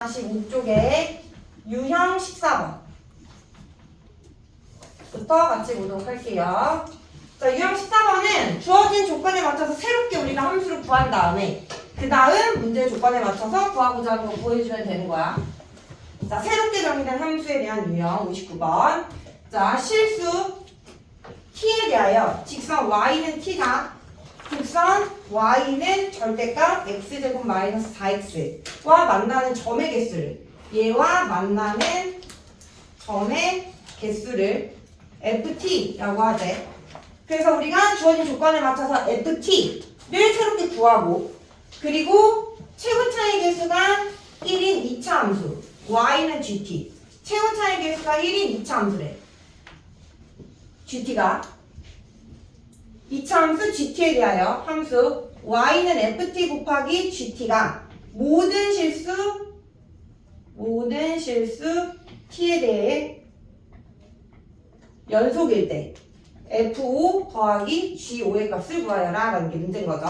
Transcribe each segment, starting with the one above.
45쪽에 유형 14번부터 같이 보도록 할게요. 자, 유형 14번은 주어진 조건에 맞춰서 새롭게 우리가 함수를 구한 다음에 그 다음 문제의 조건에 맞춰서 구하고자 하는 거 구해주면 되는 거야. 자, 새롭게 정의된 함수에 대한 유형 59번. 자, 실수 t에 대하여 직선 y는 t다. 곡선 y는 절대값 x제곱 마이너스 4x와 만나는 점의 개수를 얘와 만나는 점의 개수를 ft라고 하재. 그래서 우리가 주어진 조건에 맞춰서 ft를 새롭게 구하고 그리고 최고 차이 개수가 1인 2차 함수 y는 gt 최고 차이 개수가 1인 2차 함수래. gt가 2차 함수 gt에 대하여 함수 y는 ft 곱하기 gt가 모든 실수 t에 대해 연속일 때 f5 더하기 g5의 값을 구하여라 라는 게 문제인 거죠.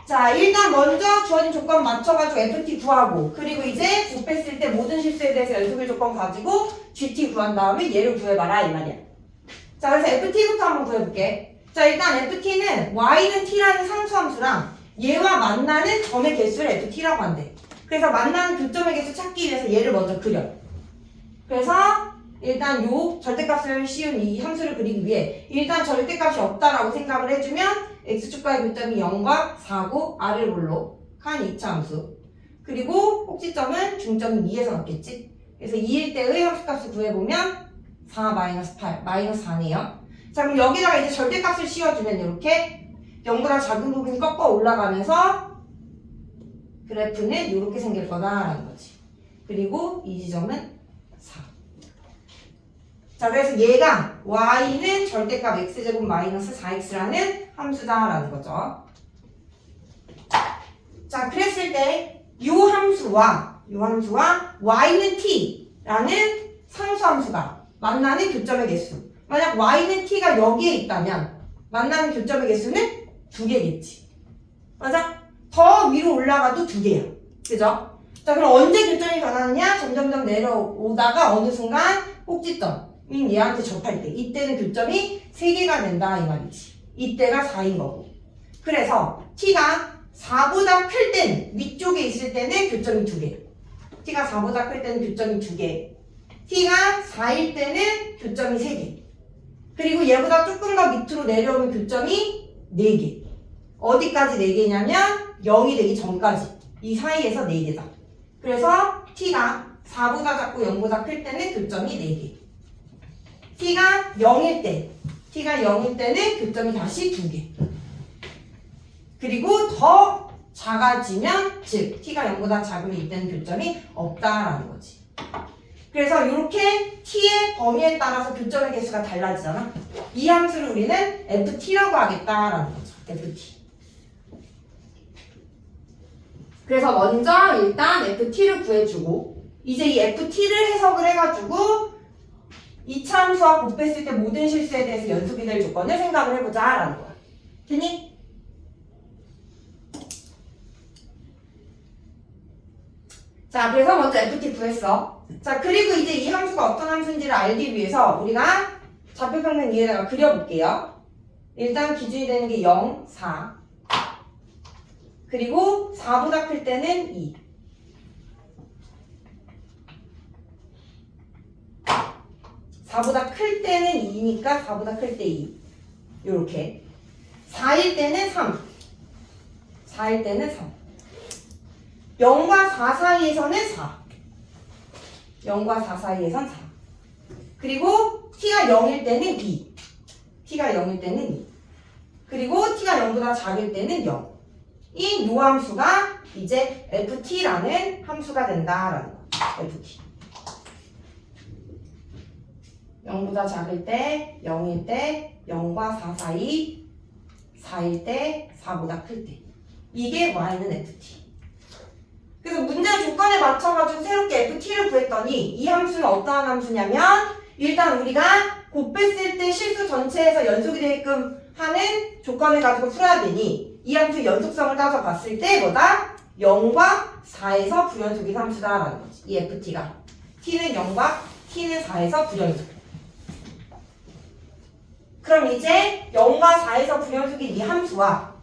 자, 일단 먼저 주어진 조건 맞춰가지고 ft 구하고 그리고 이제 곱했을 때 모든 실수에 대해서 연속일 조건 가지고 gt 구한 다음에 얘를 구해봐라 이 말이야. 자, 그래서 ft부터 한번 구해볼게. 자, 일단 ft는 y는 t라는 상수함수랑 얘와 만나는 점의 개수를 ft라고 한대. 그래서 만나는 교점의 개수 찾기 위해서 얘를 먼저 그려. 그래서 일단 요 절대값을 씌운 이 함수를 그리기 위해 일단 절대값이 없다라고 생각을 해주면 x축과의 교점이 0과 4고 r을 볼록한 2차 함수 그리고 꼭지점은 중점이 2에서 같겠지. 그래서 2일 때의 함수값을 구해보면 4 마이너스 8 마이너스 4네요. 자, 그럼 여기다가 이제 절대값을 씌워주면 이렇게 0보다 작은 부분이 꺾어 올라가면서 그래프는 이렇게 생길 거다라는 거지. 그리고 이 지점은 4. 자, 그래서 얘가 y는 절대값 x제곱 마이너스 4x라는 함수다라는 거죠. 자, 그랬을 때 이 함수와 y는 t라는 상수함수가 만나는 교점의 개수. 만약 y는 t가 여기에 있다면 만나는 교점의 개수는 2개겠지. 맞아? 더 위로 올라가도 2개야. 그죠? 자, 그럼 언제 교점이 변하느냐? 점점점 내려오다가 어느 순간 꼭지점인 얘한테 접할 때 이때는 교점이 3개가 된다 이 말이지. 이때가 4인 거고. 그래서 t가 4보다 클 때는 위쪽에 있을 때는 교점이 2개. t가 4보다 클 때는 교점이 2개. t가 4일 때는 교점이 3개. 그리고 얘보다 조금 더 밑으로 내려오는 교점이 4개. 어디까지 4개냐면 0이 되기 전까지. 이 사이에서 4개다. 그래서 t가 4보다 작고 0보다 클 때는 교점이 4개. t가 0일 때는 교점이 다시 2개. 그리고 더 작아지면 즉 t가 0보다 작으면 이때는 교점이 없다라는 거지. 그래서 이렇게 t의 범위에 따라서 교점의 개수가 달라지잖아. 이 함수를 우리는 ft라고 하겠다라는 거죠. ft. 그래서 먼저 일단 ft를 구해주고 이제 이 ft를 해석을 해가지고 2차 함수와 곱했을 때 모든 실수에 대해서 연속이 될 조건을 생각을 해보자 라는 거야. 됐니? 자, 그래서 먼저 ft 구했어. 자, 그리고 이제 이 함수가 어떤 함수인지를 알기 위해서 우리가 좌표평면 위에다가 그려볼게요. 일단 기준이 되는 게 0, 4. 그리고 4보다 클 때는 2. 4보다 클 때는 2니까 4보다 클 때 2. 요렇게. 4일 때는 3. 4일 때는 3. 0과 4 사이에서는 4. 0과 4 사이에선 4. 그리고 t가 0일 때는 2. t가 0일 때는 2. 그리고 t가 0보다 작을 때는 0. 이 요함수가 이제 ft라는 함수가 된다라는 거. ft. 0보다 작을 때, 0일 때, 0과 4 사이, 4일 때, 4보다 클 때. 이게 y는 ft. 그래서 문제 조건에 맞춰가지고 새롭게 ft를 구했더니 이 함수는 어떠한 함수냐면 일단 우리가 곱했을 때 실수 전체에서 연속이 되게끔 하는 조건을 가지고 풀어야 되니 이 함수의 연속성을 따져봤을 때 뭐다? 0과 4에서 불연속인 함수다라는 거지. 이 ft가. t는 0과 t는 4에서 불연속. 그럼 이제 0과 4에서 불연속인 이 함수와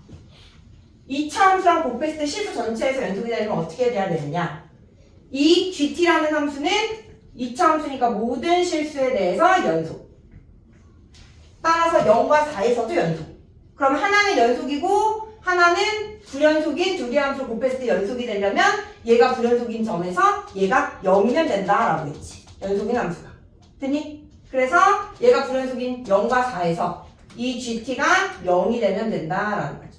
2차 함수랑 곱했을 때 실수 전체에서 연속이 되려면 어떻게 돼야 되느냐? 이 gt라는 함수는 2차 함수니까 모든 실수에 대해서 연속. 따라서 0과 4에서도 연속. 그럼 하나는 연속이고 하나는 불연속인 두 개의 함수를 곱했을 때 연속이 되려면 얘가 불연속인 점에서 얘가 0이면 된다라고 했지. 연속인 함수가. 됐니? 그래서 얘가 불연속인 0과 4에서 이 gt가 0이 되면 된다라는 거죠.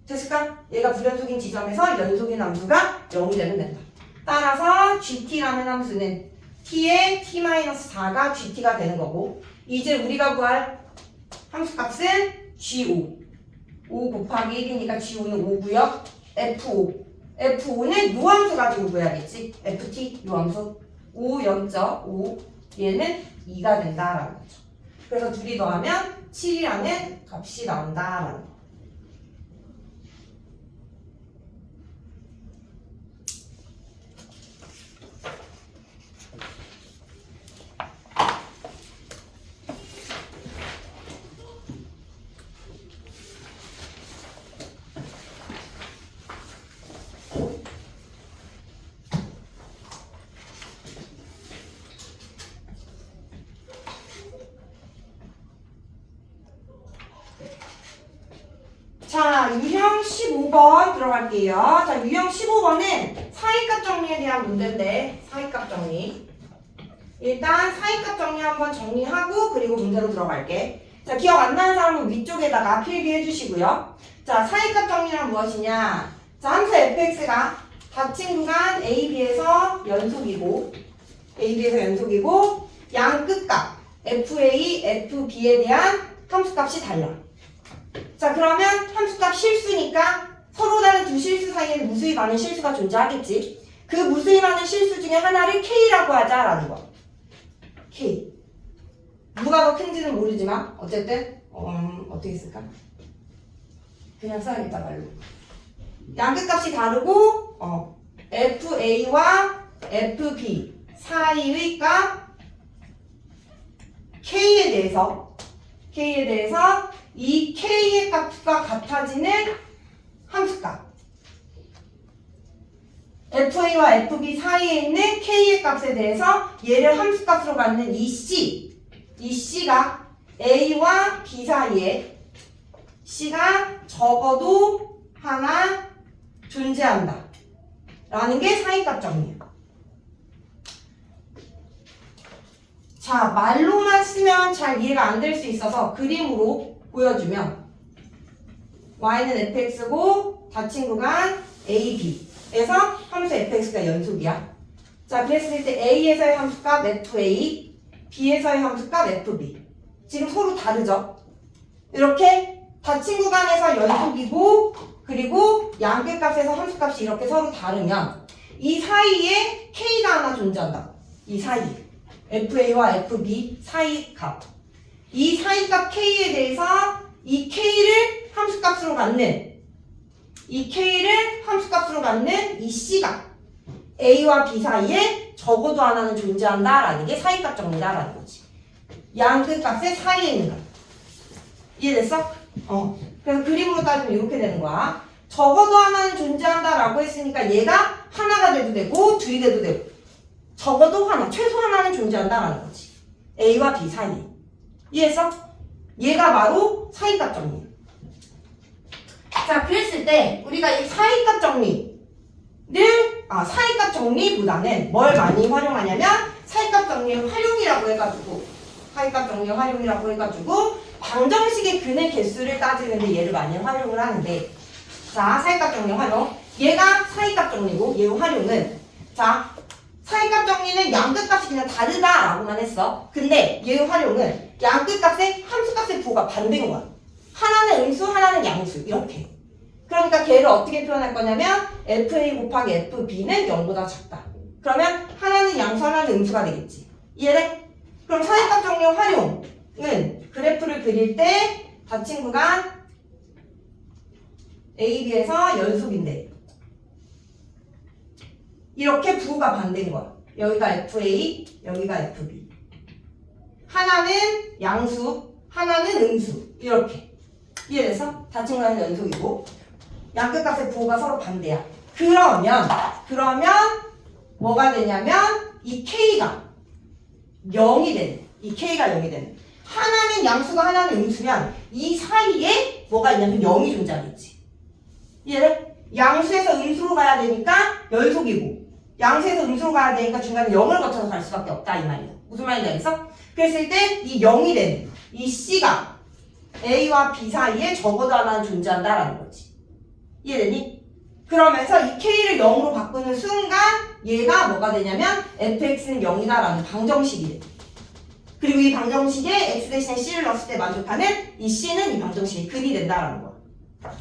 됐을까? 얘가 불연속인 지점에서 연속인 함수가 0이 되면 된다. 따라서 gt라는 함수는 t의 t-4가 gt가 되는 거고 이제 우리가 구할 함수값은 g5 5 곱하기 1이니까 g5는 5고요. f5 f5는 요 함수 가지고 구해야겠지. ft 요 함수 5 0.5 얘는 2가 된다라는 거죠. 그래서 둘이 더하면 7이라는 값이 나온다라는 거. 자, 유형 15번 들어갈게요. 자, 유형 15번은 사이값 정리에 대한 문제인데, 사이값 정리. 일단 사이값 정리 한번 정리하고 그리고 문제로 들어갈게. 자, 기억 안 나는 사람은 위쪽에다가 필기해 주시고요. 자, 사이값 정리란 무엇이냐? 자, 함수 fx가 닫힌 구간 ab에서 연속이고 양 끝값 fa, fb에 대한 함수값이 달라. 자, 그러면 함수값 실수니까 서로 다른 두 실수 사이에는 무수히 많은 실수가 존재하겠지. 그 무수히 많은 실수 중에 하나를 K라고 하자라는 거. K. 누가 더 큰지는 모르지만 어쨌든 어떻게 쓸까? 그냥 써야겠다 말로. 양끝값이 다르고 FA와 FB 사이의 값 K에 대해서 이 K의 값과 같아지는 함수값 FA와 FB 사이에 있는 K의 값에 대해서 얘를 함수값으로 갖는 이 C가 A와 B 사이에 C가 적어도 하나 존재한다 라는 게 사이값 정리야. 자, 말로만 쓰면 잘 이해가 안 될 수 있어서 그림으로 보여주면 y는 fx고 닫힌 구간 ab에서 함수 fx가 연속이야. 자, 그랬을 때 a에서의 함수값 fa, b에서의 함수값 fb. 지금 서로 다르죠? 이렇게 닫힌 구간에서 연속이고 그리고 양끝값에서 함수값이 이렇게 서로 다르면 이 사이에 k가 하나 존재한다. 이 사이에 fa와 fb 사이 값. 이 사이 값 k에 대해서 이 k를 함수값으로 갖는 이 c가 a와 b 사이에 적어도 하나는 존재한다라는 게 사이값 정리다라는 거지. 양끝값의 사이에 있는 값. 이해됐어? 그래서 그림으로 따지면 이렇게 되는 거야. 적어도 하나는 존재한다라고 했으니까 얘가 하나가 돼도 되고 둘이 돼도 되고 적어도 하나, 최소 하나는 존재한다라는 거지. A와 B 사이에. 이해했어? 얘가 바로 사이값 정리야. 자, 그랬을 때 우리가 이 사이값 정리보다는 뭘 많이 활용하냐면 사이값 정리의 활용이라고 해가지고 방정식의 근의 개수를 따지는데 얘를 많이 활용을 하는데 자, 사이값 정리 활용. 얘가 사이값 정리고 얘의 활용은 자, 사이값 정리는 양끝값이 그냥 다르다라고만 했어. 근데 얘의 활용은 양끝값의 함수값의 부호가 반대인 거야. 하나는 음수, 하나는 양수 이렇게. 그러니까 걔를 어떻게 표현할 거냐면 FA 곱하기 FB는 0보다 작다. 그러면 하나는 양수, 하나는 음수가 되겠지. 이해돼? 그럼 사이값 정리의 활용은 그래프를 그릴 때 닫힌 구간 A, B에서 연속인데 이렇게 부호가 반대인 거야. 여기가 FA, 여기가 FB. 하나는 양수, 하나는 음수. 이렇게. 이해돼서? 다 친구는 연속이고 양끝값의 부호가 서로 반대야. 그러면 뭐가 되냐면 이 K가 0이 되는. 이 K가 0이 되는. 하나는 양수가 하나는 음수면 이 사이에 뭐가 있냐면 0이 존재하겠지. 이해돼? 양수에서 음수로 가야 되니까 연속이고 양수에서 음수로 가야 되니까 중간에 0을 거쳐서 갈 수밖에 없다 이 말이야. 무슨 말인지 알겠어? 그랬을 때 이 0이 되는 이 C가 A와 B 사이에 적어도 하나는 존재한다라는 거지. 이해되니? 그러면서 이 K를 0으로 바꾸는 순간 얘가 뭐가 되냐면 fx는 0이다라는 방정식이 돼. 그리고 이 방정식에 x 대신에 c를 넣었을 때 만족하는 이 c는 이 방정식의 근이 된다라는 거야.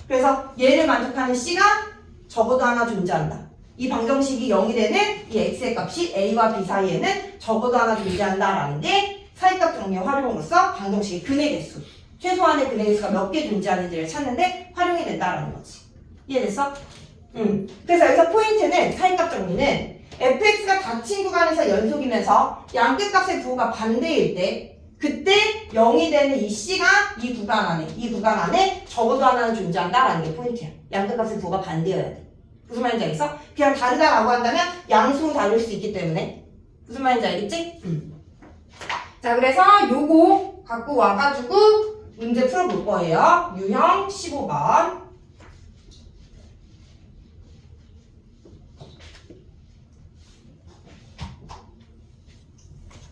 그래서 얘를 만족하는 c가 적어도 하나 존재한다. 이 방정식이 0이 되는 이 x의 값이 a와 b 사이에는 적어도 하나 존재한다라는 게 사이값 정리의 활용으로서 방정식의 근의 개수, 최소한의 근의 개수가 몇 개 존재하는지를 찾는데 활용이 된다라는 거지. 이해됐어? 그래서 여기서 포인트는 사이값 정리는 fx가 닫힌 구간에서 연속이면서 양끝값의 부호가 반대일 때 그때 0이 되는 이 c가 이 구간 안에 적어도 하나는 존재한다라는 게 포인트야. 양끝값의 부호가 반대여야 돼. 무슨 말인지 알겠어? 그냥 다르다라고 한다면 양수로 다를 수 있기 때문에 무슨 말인지 알겠지? 자, 그래서 요거 갖고 와가지고 문제 풀어볼 거예요. 유형 15번.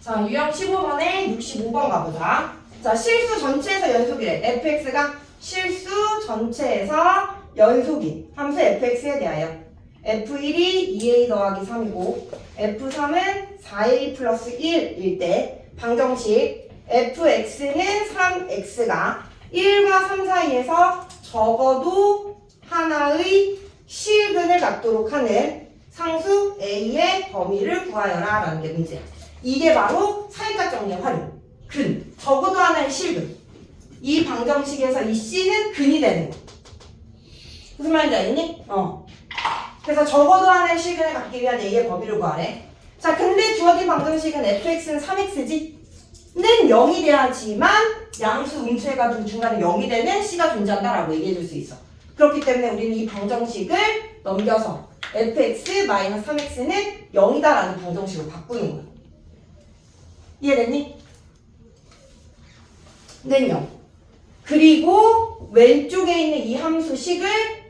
자, 유형 15번에 65번 가보자. 자, 실수 전체에서 연속이래. fx가 실수 전체에서 연속인 함수 fx에 대하여 f1이 2a 더하기 3이고 f3은 4a 플러스 1일 때 방정식 fx는 3x가 1과 3 사이에서 적어도 하나의 실근을 갖도록 하는 상수 a의 범위를 구하여라 라는 게 문제야. 이게 바로 사이값 정리의 활용. 근. 적어도 하나의 실근. 이 방정식에서 이 c는 근이 되는 거. 무슨 말인지 알겠니? 그래서 적어도 하나의 실근을 갖기 위한 a의 범위를 구하래. 자, 근데 주어진 방정식은 fx는 3x지? 는 0이 돼야지만 양수 음수해가지고 중간에 0이 되는 c가 존재한다라고 얘기해줄 수 있어. 그렇기 때문에 우리는 이 방정식을 넘겨서 fx-3x는 0이다라는 방정식으로 바꾸는 거야. 이해됐니? 는 0. 그리고 왼쪽에 있는 이 함수식을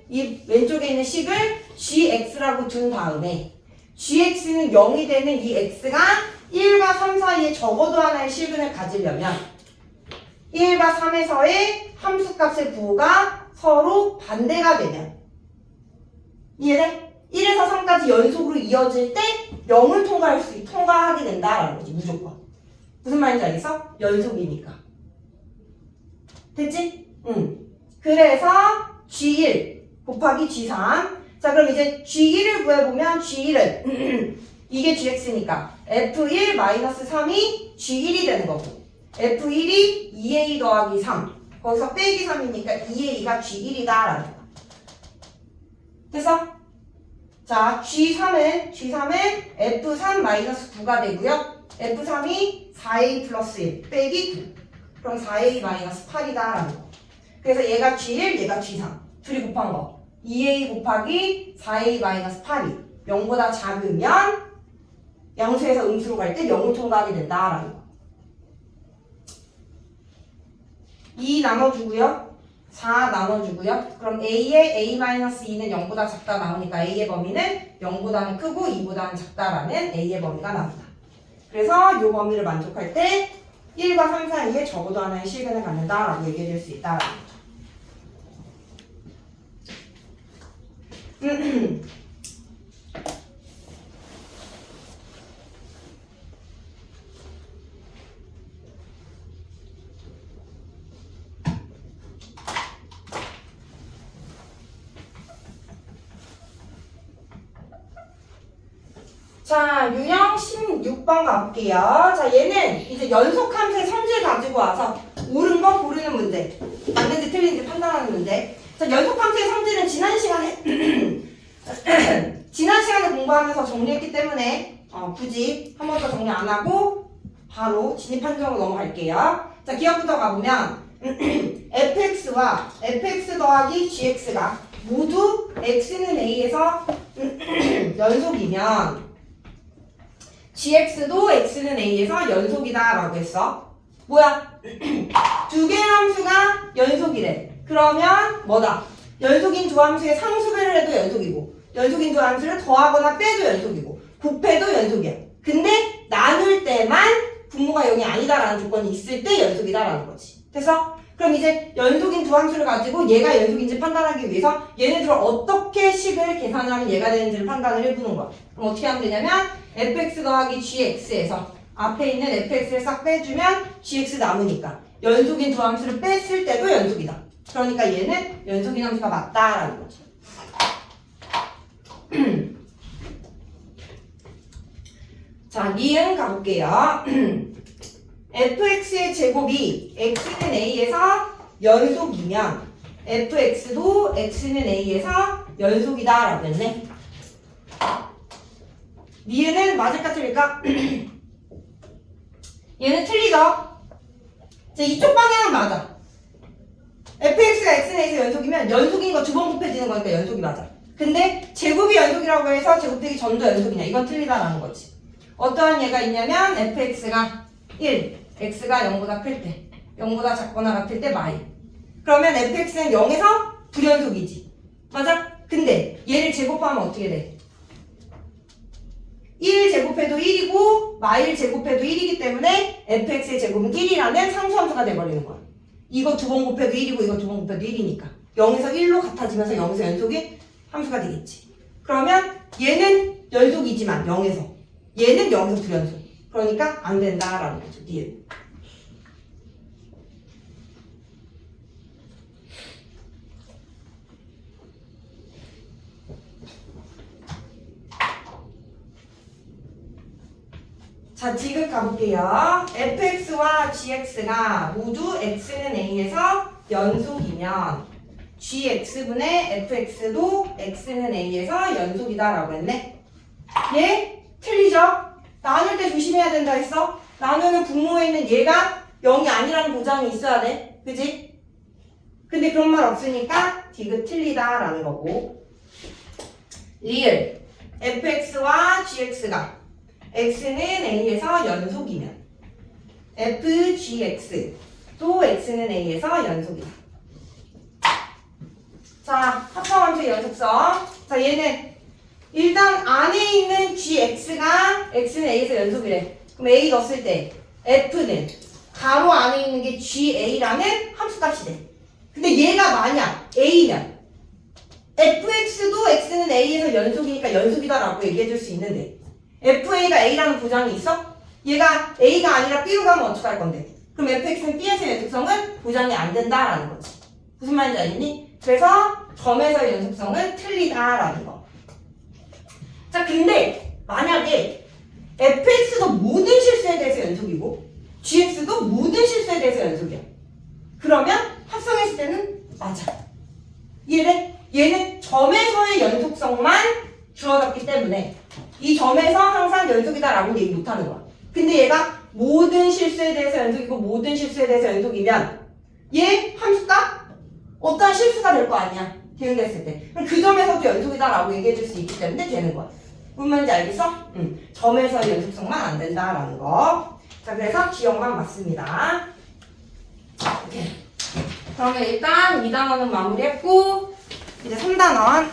이 왼쪽에 있는 식을 gx라고 둔 다음에 gx는 0이 되는 이 x가 1과 3 사이에 적어도 하나의 실근을 가지려면 1과 3에서의 함수값의 부호가 서로 반대가 되면 이해돼? 1에서 3까지 연속으로 이어질 때 0을 통과하게 된다라는 거지. 무조건. 무슨 말인지 알겠어? 연속이니까. 됐지? 그래서 G1 곱하기 G3. 자, 그럼 이제 G1을 구해보면 G1은 이게 Gx니까 F1-3이 G1이 되는 거고 F1이 2A 더하기 3 거기서 빼기 3이니까 2A가 G1이다 라는 거. 됐어? 자, G3은 F3-9가 되고요. F3이 4A 플러스 1 빼기 9. 그럼 4A-8이다 라는 거. 그래서 얘가 G1, 얘가 G3. 둘이 곱한 거. 2A 곱하기 4A-8이 0보다 작으면 양수에서 음수로 갈 때 0을 통과하게 된다 라는 거. 2 나눠주고요. 4 나눠주고요. 그럼 A의 A-2는 0보다 작다 나오니까 A의 범위는 0보다는 크고 2보다는 작다라는 A의 범위가 나온다. 그래서 이 범위를 만족할 때 1과 3 사이에 적어도 하나의 실근을 갖는다라고 얘기해 줄 수 있다라는 거죠. 자, 유형 16번 가볼게요. 자, 얘는 이제 연속함수의 성질 가지고 와서 옳은 거 고르는 문제. 맞는지 틀린지 판단하는 문제. 자, 연속함수의 성질은 지난 시간에 공부하면서 정리했기 때문에 굳이 한 번 더 정리 안 하고 바로 진입 판정으로 넘어갈게요. 자, 기억부터 가보면 fx와 fx 더하기 gx가 모두 x는 a에서 연속이면 gx도 x는 a에서 연속이다 라고 했어. 뭐야? 두 개의 함수가 연속이래. 그러면 뭐다? 연속인 두 함수의 상수배를 해도 연속이고 연속인 두 함수를 더하거나 빼도 연속이고 곱해도 연속이야. 근데 나눌 때만 분모가 0이 아니다라는 조건이 있을 때 연속이다라는 거지. 됐어? 그럼 이제 연속인 두 함수를 가지고 얘가 연속인지 판단하기 위해서 얘네들을 어떻게 식을 계산을 하면 얘가 되는지를 판단을 해보는 거야. 그럼 어떻게 하면 되냐면 fx 더하기 gx에서 앞에 있는 fx를 싹 빼주면 gx 남으니까 연속인 두 함수를 뺐을 때도 연속이다. 그러니까 얘는 연속인 함수가 맞다라는 거죠. 자, 니은 가볼게요. fx의 제곱이 x는 a에서 연속이면 fx도 x는 a에서 연속이다 라고 했네. 니은은 맞을까 틀릴까? 얘는 틀리죠? 자, 이쪽 방향은 맞아. fx가 x는 a에서 연속이면 연속인 거 두 번 곱해지는 거니까 연속이 맞아. 근데 제곱이 연속이라고 해서 제곱되기 전도 연속이냐? 이건 틀리다라는 거지. 어떠한 얘가 있냐면 fx가 1, x가 0보다 클 때, 0보다 작거나 같을 때 마이. 그러면 fx는 0에서 불연속이지. 맞아? 근데 얘를 제곱하면 어떻게 돼? 1 제곱해도 1이고 마일 제곱해도 1이기 때문에 fx의 제곱은 1이라는 상수함수가 돼버리는 거야. 이거 두 번 곱해도 1이고 이거 두 번 곱해도 1이니까 0에서 1로 같아지면서 0에서 연속이 함수가 되겠지. 그러면 얘는 연속이지만 0에서 얘는 0에서 불연속. 그러니까 안 된다라는 거죠. 니은. 자, 지금 가볼게요. fx와 gx가 모두 x는 a에서 연속이면 gx분의 fx도 x는 a에서 연속이다 라고 했네. 얘 틀리죠? 나눌 때 조심해야 된다 했어? 나누는 분모에 있는 얘가 0이 아니라는 보장이 있어야 돼. 그지? 근데 그런 말 없으니까 디귿 틀리다 라는 거고. 리을 fx와 gx가 x는 a에서 연속이면 fgx도 x는 a에서 연속이다. 자, 합성함수의 연속성. 자, 얘는 일단 안에 있는 gx가 x는 a에서 연속이래. 그럼 a 넣었을 때 f는 가로 안에 있는 게 ga라는 함수값이 돼. 근데 얘가 만약 a면 fx도 x는 a에서 연속이니까 연속이다라고 얘기해줄 수 있는데 fa가 a라는 보장이 있어? 얘가 a가 아니라 b로 가면 어떡할 건데? 그럼 fx는 b에서의 연속성은 보장이 안 된다라는 거지. 무슨 말인지 알겠니? 그래서 점에서의 연속성은 틀리다라는 거. 자, 근데 만약에 fx도 모든 실수에 대해서 연속이고 gx도 모든 실수에 대해서 연속이야. 그러면 합성했을 때는 맞아. 얘는 점에서의 연속성만 주어졌기 때문에 이 점에서 항상 연속이다라고 얘기 못하는 거야. 근데 얘가 모든 실수에 대해서 연속이고 모든 실수에 대해서 연속이면 얘 함수가 어떠한 실수가 될 거 아니야. 대응됐을 때. 그럼 그 점에서도 연속이다라고 얘기해줄 수 있기 때문에 되는 거야. 무슨 말인지 알겠어? 점에서 연속성만 안 된다라는 거. 자, 그래서 기억만 맞습니다. 오케이. 그러면 일단 2단원은 마무리했고 이제 3단원